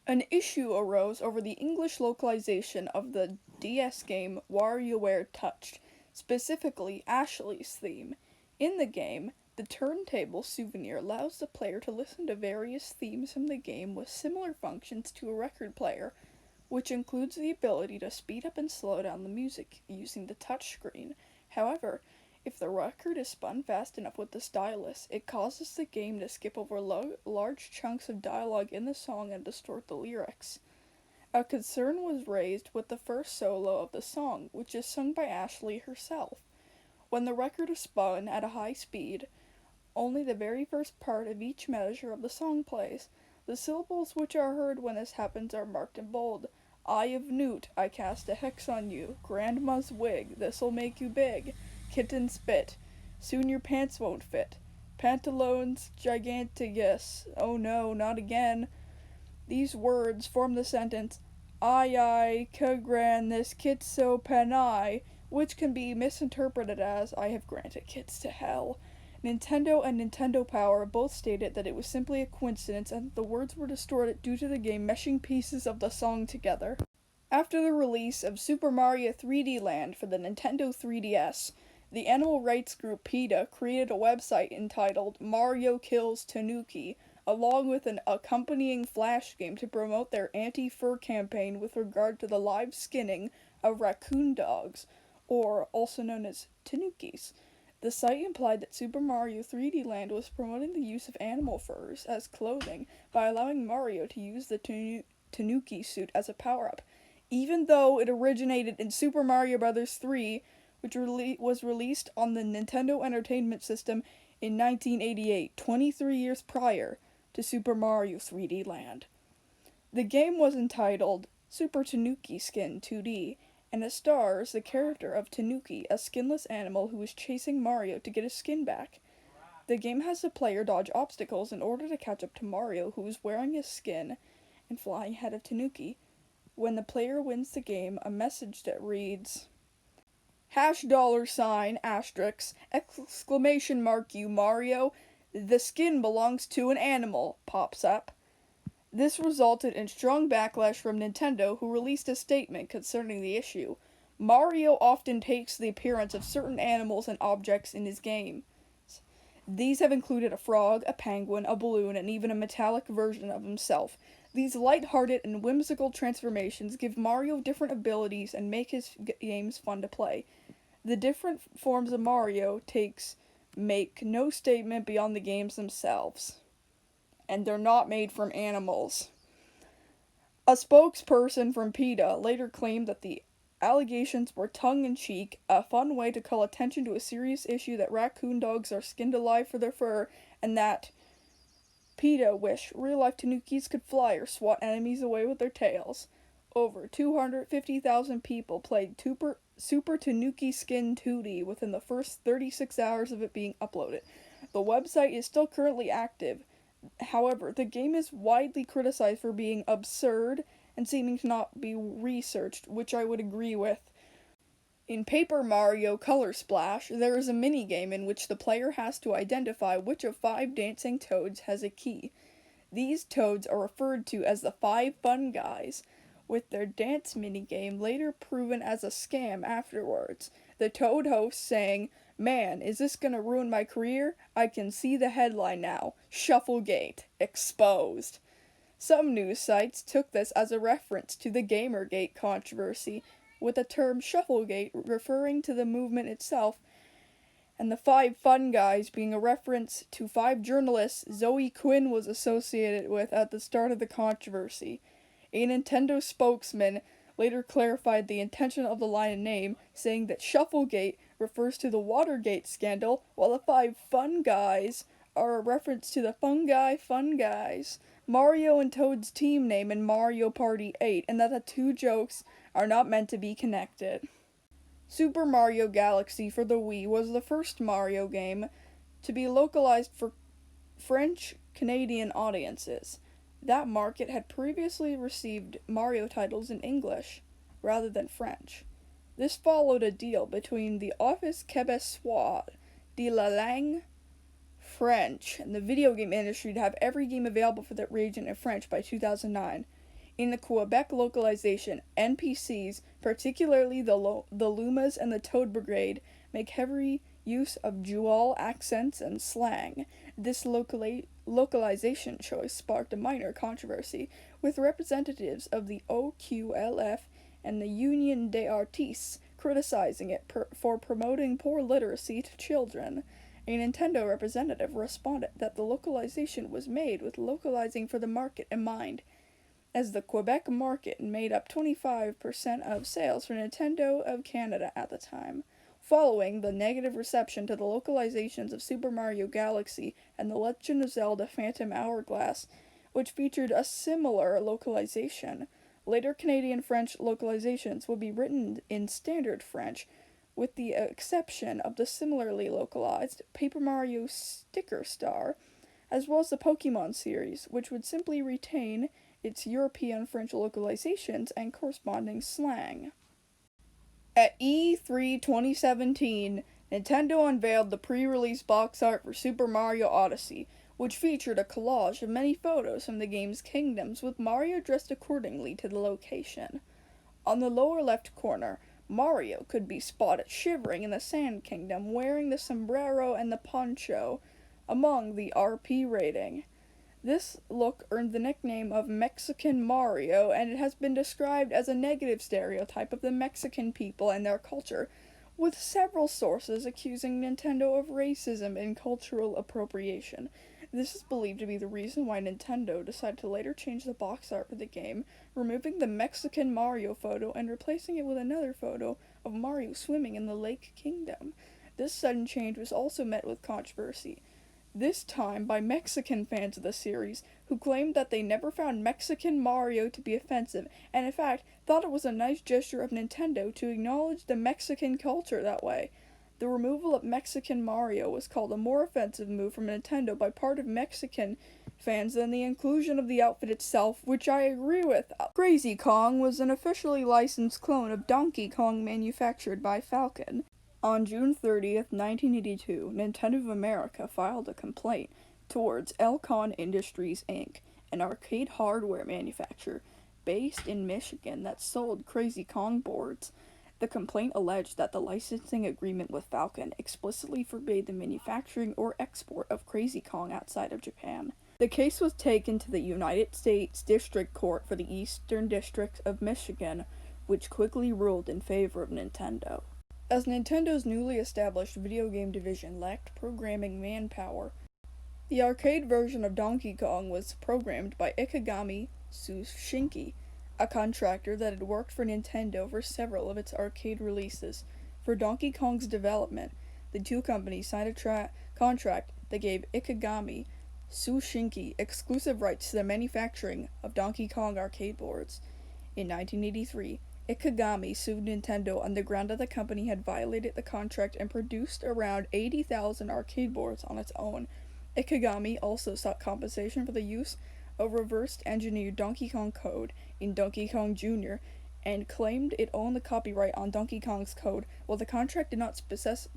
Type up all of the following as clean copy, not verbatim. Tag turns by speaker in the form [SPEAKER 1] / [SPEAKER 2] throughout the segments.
[SPEAKER 1] An issue arose over the English localization of the DS game WarioWare Touched, specifically Ashley's theme. In the game, the turntable souvenir allows the player to listen to various themes from the game with similar functions to a record player, which includes the ability to speed up and slow down the music using the touchscreen. However, if the record is spun fast enough with the stylus, it causes the game to skip over large chunks of dialogue in the song and distort the lyrics. A concern was raised with the first solo of the song, which is sung by Ashley herself. When the record is spun at a high speed, only the very first part of each measure of the song plays. The syllables which are heard when this happens are marked in bold. Eye of Newt, I cast a hex on you. Grandma's wig, this'll make you big. Kitten spit, soon your pants won't fit. Pantaloons gigantigus, oh no, not again. These words form the sentence, I, ca-gran this kit so panai, which can be misinterpreted as, I have granted kits to hell. Nintendo and Nintendo Power both stated that it was simply a coincidence and that the words were distorted due to the game meshing pieces of the song together. After the release of Super Mario 3D Land for the Nintendo 3DS, the animal rights group PETA created a website entitled Mario Kills Tanuki, along with an accompanying flash game to promote their anti-fur campaign with regard to the live skinning of raccoon dogs, or also known as tanukis. The site implied that Super Mario 3D Land was promoting the use of animal furs as clothing by allowing Mario to use the tanuki suit as a power-up, even though it originated in Super Mario Bros. 3, which was released on the Nintendo Entertainment System in 1988, 23 years prior to Super Mario 3D Land. The game was entitled Super Tanuki Skin 2D, and it stars the character of Tanuki, a skinless animal who is chasing Mario to get his skin back. The game has the player dodge obstacles in order to catch up to Mario, who is wearing his skin and flying ahead of Tanuki. When the player wins the game, a message that reads, $! Exclamation mark you Mario, the skin belongs to an animal, pops up. This resulted in strong backlash from Nintendo, who released a statement concerning the issue. Mario often takes the appearance of certain animals and objects in his game. These have included a frog, a penguin, a balloon, and even a metallic version of himself. These light-hearted and whimsical transformations give Mario different abilities and make his games fun to play. The different forms of Mario make no statement beyond the games themselves. And they're not made from animals. A spokesperson from PETA later claimed that the allegations were tongue-in-cheek, a fun way to call attention to a serious issue that raccoon dogs are skinned alive for their fur, and that PETA wish real-life tanukis could fly or swat enemies away with their tails. Over 250,000 people played Super Tanuki Skin 2D within the first 36 hours of it being uploaded. The website is still currently active. However, the game is widely criticized for being absurd and seeming to not be researched, which I would agree with. In Paper Mario Color Splash, there is a minigame in which the player has to identify which of 5 dancing toads has a key. These toads are referred to as the 5 Fun Guys, with their dance minigame later proven as a scam afterwards. The Toad host saying, "Man, is this gonna ruin my career? I can see the headline now. Shufflegate. Exposed." Some news sites took this as a reference to the Gamergate controversy, with the term Shufflegate referring to the movement itself, and the 5 Fun Guys being a reference to 5 journalists Zoe Quinn was associated with at the start of the controversy. A Nintendo spokesman later clarified the intention of the line and name, saying that Shufflegate refers to the Watergate scandal, while the 5 Fun Guys are a reference to the Fungi Fun Guys, Mario and Toad's team name in Mario Party 8, and that the two jokes are not meant to be connected. Super Mario Galaxy for the Wii was the first Mario game to be localized for French-Canadian audiences. That market had previously received Mario titles in English rather than French. This followed a deal between the Office Québécois de la Langue French and the video game industry to have every game available for that region in French by 2009. In the Quebec localization, NPCs, particularly the Lumas and the Toad Brigade, make heavy use of dual accents and slang. This localization choice sparked a minor controversy, with representatives of the OQLF and the Union des Artistes criticizing it for promoting poor literacy to children. A Nintendo representative responded that the localization was made with localizing for the market in mind, as the Quebec market made up 25% of sales for Nintendo of Canada at the time. Following the negative reception to the localizations of Super Mario Galaxy and The Legend of Zelda Phantom Hourglass, which featured a similar localization, later Canadian French localizations would be written in standard French, with the exception of the similarly localized Paper Mario Sticker Star, as well as the Pokemon series, which would simply retain its European French localizations and corresponding slang. At E3 2017, Nintendo unveiled the pre-release box art for Super Mario Odyssey, which featured a collage of many photos from the game's kingdoms with Mario dressed accordingly to the location. On the lower left corner, Mario could be spotted shivering in the Sand Kingdom wearing the sombrero and the poncho, among the RP rating. This look earned the nickname of Mexican Mario, and it has been described as a negative stereotype of the Mexican people and their culture, with several sources accusing Nintendo of racism and cultural appropriation. This is believed to be the reason why Nintendo decided to later change the box art for the game, removing the Mexican Mario photo and replacing it with another photo of Mario swimming in the Lake Kingdom. This sudden change was also met with controversy, this time by Mexican fans of the series, who claimed that they never found Mexican Mario to be offensive, and in fact thought it was a nice gesture of Nintendo to acknowledge the Mexican culture that way. The removal of Mexican Mario was called a more offensive move from Nintendo by part of Mexican fans than the inclusion of the outfit itself, which I agree with. Crazy Kong was an officially licensed clone of Donkey Kong manufactured by Falcon. On June 30th, 1982, Nintendo of America filed a complaint towards Akin Industries, Inc., an arcade hardware manufacturer based in Michigan that sold Crazy Kong boards. The complaint alleged that the licensing agreement with Falcon explicitly forbade the manufacturing or export of Crazy Kong outside of Japan. The case was taken to the United States District Court for the Eastern District of Michigan, which quickly ruled in favor of Nintendo. As Nintendo's newly established video game division lacked programming manpower, the arcade version of Donkey Kong was programmed by Ikegami Tsushinki, a contractor that had worked for Nintendo for several of its arcade releases. For Donkey Kong's development, the two companies signed a contract that gave Ikegami Tsushinki exclusive rights to the manufacturing of Donkey Kong arcade boards. In 1983, Ikegami sued Nintendo on the ground that the company had violated the contract and produced around 80,000 arcade boards on its own. Ikegami also sought compensation for the use of reverse-engineered Donkey Kong code in Donkey Kong Jr. and claimed it owned the copyright on Donkey Kong's code, while the contract did not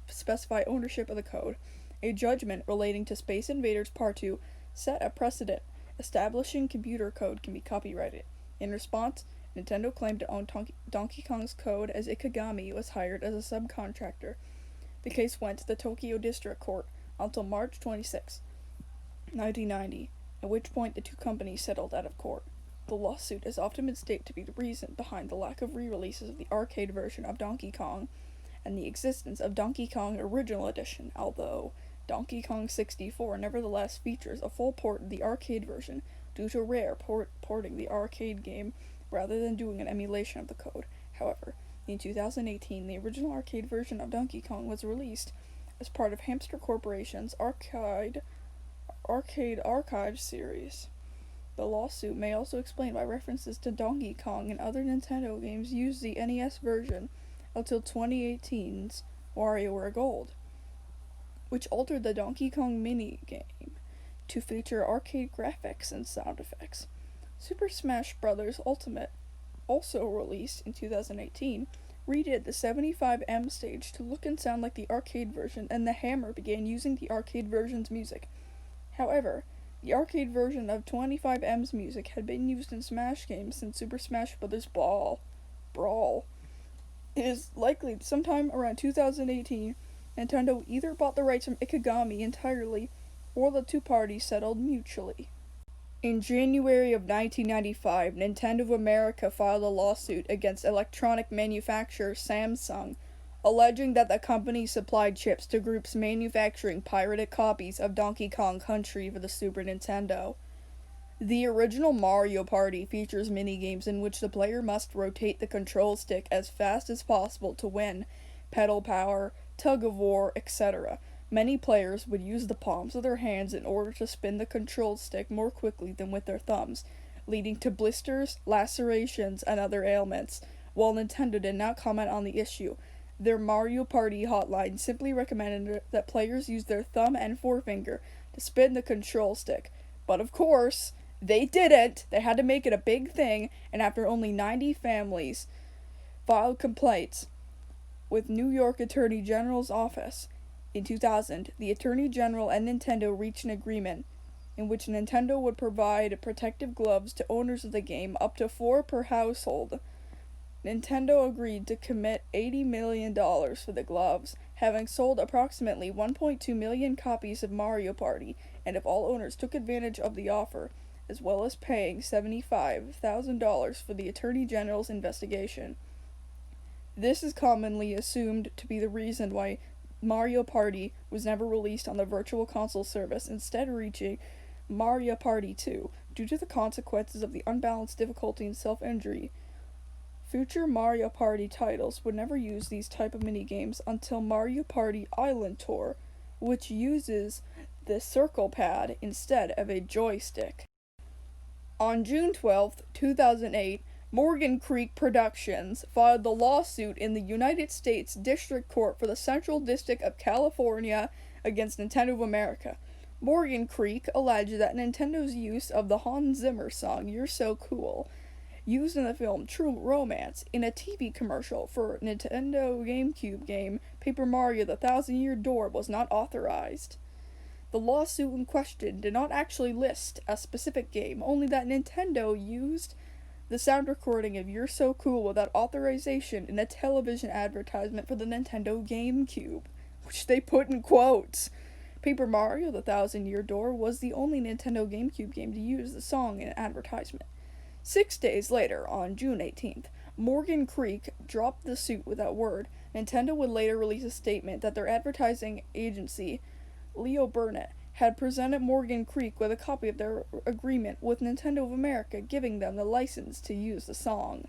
[SPEAKER 1] specify ownership of the code. A judgment relating to Space Invaders Part 2 set a precedent establishing computer code can be copyrighted. In response, Nintendo claimed to own Donkey Kong's code as Ikegami was hired as a subcontractor. The case went to the Tokyo District Court until March 26, 1990, at which point the two companies settled out of court. The lawsuit has often been stated to be the reason behind the lack of re-releases of the arcade version of Donkey Kong and the existence of Donkey Kong Original Edition, although Donkey Kong 64 nevertheless features a full port of the arcade version due to Rare porting the arcade game rather than doing an emulation of the code. However, in 2018, the original arcade version of Donkey Kong was released as part of Hamster Corporation's Arcade Archive series. The lawsuit may also explain why references to Donkey Kong and other Nintendo games used the NES version until 2018's WarioWare Gold, which altered the Donkey Kong mini-game to feature arcade graphics and sound effects. Super Smash Bros. Ultimate, also released in 2018, redid the 75M stage to look and sound like the arcade version, and the Hammer began using the arcade version's music. However, The arcade version of 25M's music had been used in Smash games since Super Smash Bros. Brawl. It is likely that sometime around 2018, Nintendo either bought the rights from Ikigami entirely, or the two parties settled mutually. In January of 1995, Nintendo of America filed a lawsuit against electronic manufacturer Samsung, alleging that the company supplied chips to groups manufacturing pirated copies of Donkey Kong Country for the Super Nintendo. The original Mario Party features minigames in which the player must rotate the control stick as fast as possible to win, pedal power, tug of war, etc. Many players would use the palms of their hands in order to spin the control stick more quickly than with their thumbs, leading to blisters, lacerations, and other ailments. While Nintendo did not comment on the issue, their Mario Party hotline simply recommended that players use their thumb and forefinger to spin the control stick. But of course, they didn't. They had to make it a big thing, and after only 90 families filed complaints with New York Attorney General's office, in 2000, the Attorney General and Nintendo reached an agreement in which Nintendo would provide protective gloves to owners of the game, up to 4 per household. Nintendo agreed to commit $80 million for the gloves, having sold approximately 1.2 million copies of Mario Party, and if all owners took advantage of the offer, as well as paying $75,000 for the Attorney General's investigation. This is commonly assumed to be the reason why Mario Party was never released on the Virtual Console service, instead reaching Mario Party 2 due to the consequences of the unbalanced difficulty and self-injury. Future Mario Party titles would never use these type of minigames until Mario Party Island Tour, which uses the circle pad instead of a joystick. On June 12, 2008, Morgan Creek Productions filed the lawsuit in the United States District Court for the Central District of California against Nintendo of America. Morgan Creek alleged that Nintendo's use of the Hans Zimmer song "You're So Cool," used in the film True Romance, in a TV commercial for Nintendo GameCube game Paper Mario: The Thousand-Year Door, was not authorized. The lawsuit in question did not actually list a specific game, only that Nintendo used the sound recording of "You're So Cool" without authorization in a television advertisement for the Nintendo GameCube, which they put in quotes. Paper Mario: The Thousand-Year Door was the only Nintendo GameCube game to use the song in an advertisement. 6 days later, on June 18th, Morgan Creek dropped the suit without word. Nintendo would later release a statement that their advertising agency, Leo Burnett, had presented Morgan Creek with a copy of their agreement with Nintendo of America, giving them the license to use the song.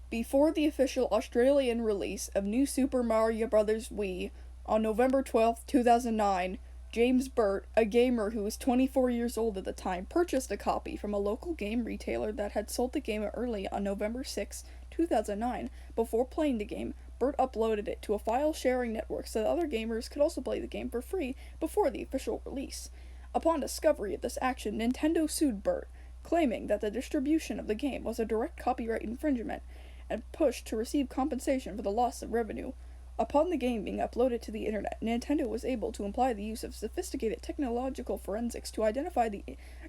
[SPEAKER 1] Before the official Australian release of New Super Mario Bros. Wii on November 12, 2009, James Burt, a gamer who was 24 years old at the time, purchased a copy from a local game retailer that had sold the game early on November 6, 2009. Before playing the game, Burt uploaded it to a file-sharing network so that other gamers could also play the game for free before the official release. Upon discovery of this action, Nintendo sued Burt, claiming that the distribution of the game was a direct copyright infringement, and pushed to receive compensation for the loss of revenue. Upon the game being uploaded to the internet, Nintendo was able to imply the use of sophisticated technological forensics to identify the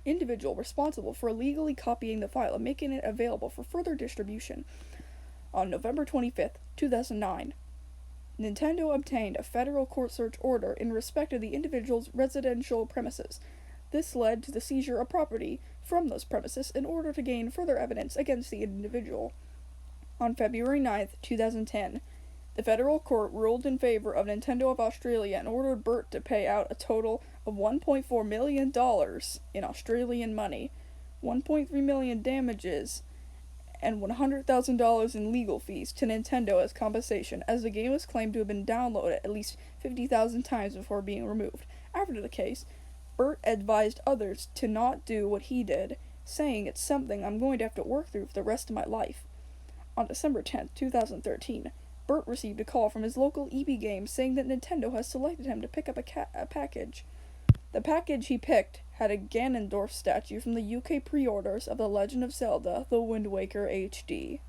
[SPEAKER 1] individual responsible for illegally copying the file and making it available for further distribution. On November 25, 2009, Nintendo obtained a federal court search order in respect of the individual's residential premises. This led to the seizure of property from those premises in order to gain further evidence against the individual. On February 9, 2010, the federal court ruled in favor of Nintendo of Australia and ordered Burt to pay out a total of $1.4 million in Australian money, $1.3 million damages, and $100,000 in legal fees to Nintendo as compensation, as the game was claimed to have been downloaded at least 50,000 times before being removed. After the case, Burt advised others to not do what he did, saying, "It's something I'm going to have to work through for the rest of my life." On December 10, 2013, Burt received a call from his local EB Games saying that Nintendo has selected him to pick up a package. The package he picked had a Ganondorf statue from the UK pre-orders of The Legend of Zelda: The Wind Waker HD.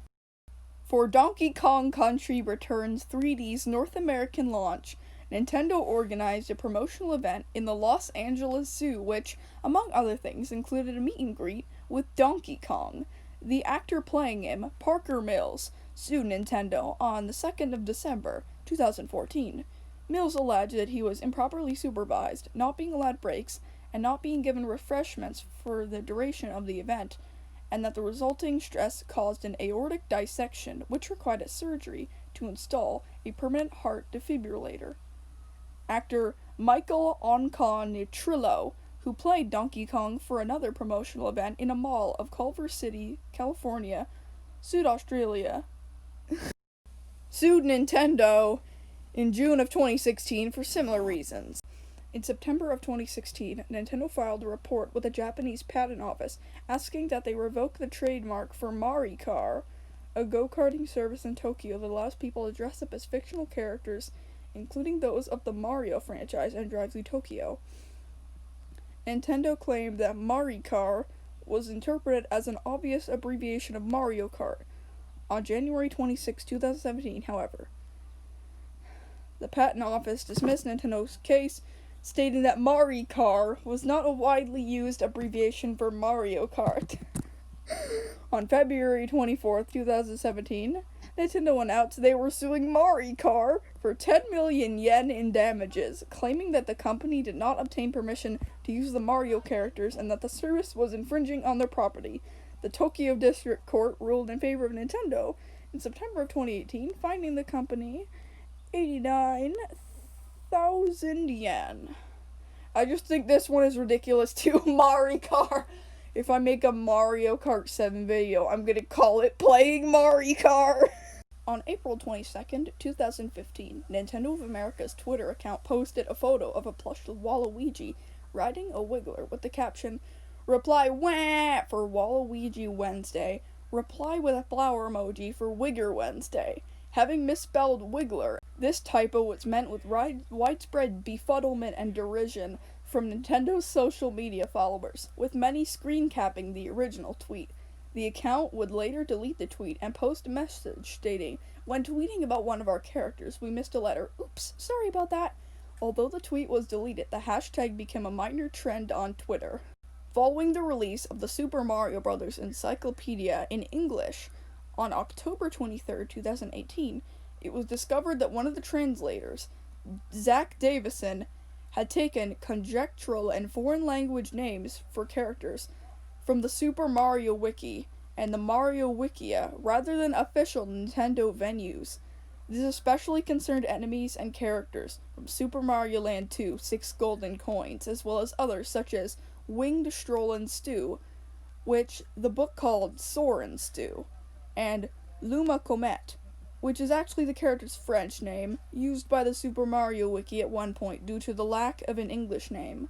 [SPEAKER 1] For Donkey Kong Country Returns 3D's North American launch, Nintendo organized a promotional event in the Los Angeles Zoo which, among other things, included a meet and greet with Donkey Kong. The actor playing him, Parker Mills, sued Nintendo on the 2nd of December 2014. Mills alleged that he was improperly supervised, not being allowed breaks, and not being given refreshments for the duration of the event, and that the resulting stress caused an aortic dissection, which required a surgery to install a permanent heart defibrillator. Actor Michael Onconitrillo, who played Donkey Kong for another promotional event in a mall of Culver City, California, sued Nintendo in June of 2016 for similar reasons. In September of 2016, Nintendo filed a report with the Japanese Patent Office asking that they revoke the trademark for MariCAR, a go-karting service in Tokyo that allows people to dress up as fictional characters, including those of the Mario franchise, and drive through Tokyo. Nintendo claimed that MariCAR was interpreted as an obvious abbreviation of Mario Kart. On January 26, 2017, however, the Patent Office dismissed Nintendo's case, stating that MariCAR was not a widely used abbreviation for Mario Kart. On February 24, 2017, Nintendo announced they were suing MariCAR for 10 million yen in damages, claiming that the company did not obtain permission to use the Mario characters and that the service was infringing on their property. The Tokyo District Court ruled in favor of Nintendo in September of 2018, finding the company 89,000 yen. I just think this one is ridiculous too. MariCAR. If I make a Mario Kart 7 video, I'm gonna call it Playing MariCAR. On April 22nd, 2015, Nintendo of America's Twitter account posted a photo of a plush Waluigi riding a Wiggler with the caption, "Reply wah for Waluigi Wednesday. Reply with a flower emoji for Wigger Wednesday." Having misspelled Wiggler, this typo was met with widespread befuddlement and derision from Nintendo's social media followers, with many screen capping the original tweet. The account would later delete the tweet and post a message stating, "When tweeting about one of our characters, we missed a letter. Oops, sorry about that." Although the tweet was deleted, the hashtag became a minor trend on Twitter. Following the release of the Super Mario Bros. Encyclopedia in English on October 23, 2018, it was discovered that one of the translators, Zach Davison, had taken conjectural and foreign language names for characters from the Super Mario Wiki and the Mario Wikia rather than official Nintendo venues. This especially concerned enemies and characters from Super Mario Land 2, 6 Golden Coins, as well as others such as Winged Strollin' Stew, which the book called Sorin Stew, and Luma Comet, which is actually the character's French name, used by the Super Mario Wiki at one point due to the lack of an English name.